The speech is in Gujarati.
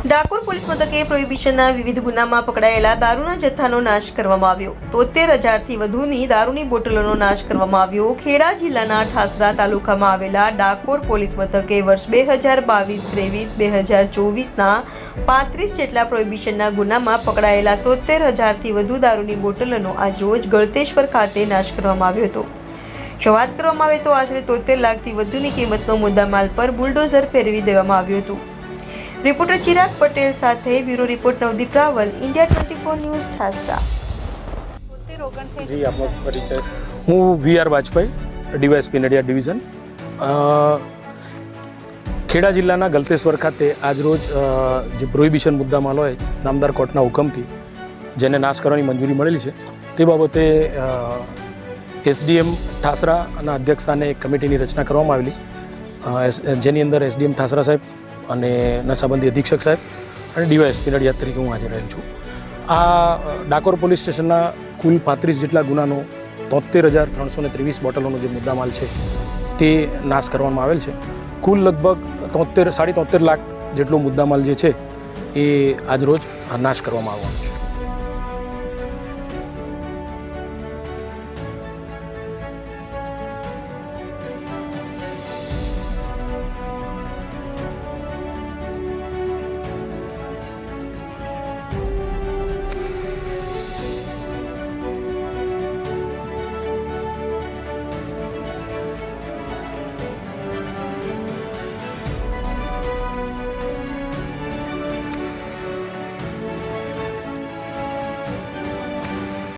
ડાકોર પોલીસ મથકે પ્રોહિબિશનના વિવિધ ગુનામાં પકડાયેલા દારૂના જથ્થાનો નાશ કરવામાં આવ્યો। 73,000થી વધુની દારૂની બોટલોનો નાશ કરવામાં આવ્યો। ખેડા જિલ્લાના ઠાસરા તાલુકામાં આવેલા ડાકોર પોલીસ મથકે વર્ષ 2022-23-2024ના 35 જેટલા પ્રોહિબિશનના ગુનામાં પકડાયેલા 73,000થી વધુ દારૂની બોટલોનો આજરોજ ગળતેશ્વર ખાતે નાશ કરવામાં આવ્યો હતો। જો વાત કરવામાં આવે તો આશરે 73 લાખથી વધુની કિંમતનો મુદ્દામાલ પર બુલડોઝર ફેરવી દેવામાં આવ્યું હતું। रिपोर्टर चिराग पटेल साथे bureau report Navdeep Raval India 24 news Thasra. जी आपको परिचय हूँ V R Vajpayee DYSP Nadiad division Kheda जिल्लाना गलतेश्वर खाते आज रोज जे प्रोहिबिशन मुद्दामाल होय नामदार कोर्टना हुकमथी जेने नाश करवानी मंजूरी मळेली छे ते बाबते एसडीएम ठासरा ना अध्यक्षस्थाने एक कमिटीनी रचना करवामां आवेली जेनी अंदर एसडीएम ठासरा साहेब અને નશાબંધી અધિક્ષક સાહેબ અને ડીવાયએસપી નડિયાદ તરીકે હું હાજર રહેલ છું। આ ડાકોર પોલીસ સ્ટેશનના કુલ 35 જેટલા ગુનાનો 73,323 બોટલોનો જે મુદ્દામાલ છે તે નાશ કરવામાં આવેલ છે। કુલ લગભગ 73 લાખ જેટલો મુદ્દામાલ જે છે એ આજરોજ નાશ કરવામાં આવવાનો છે।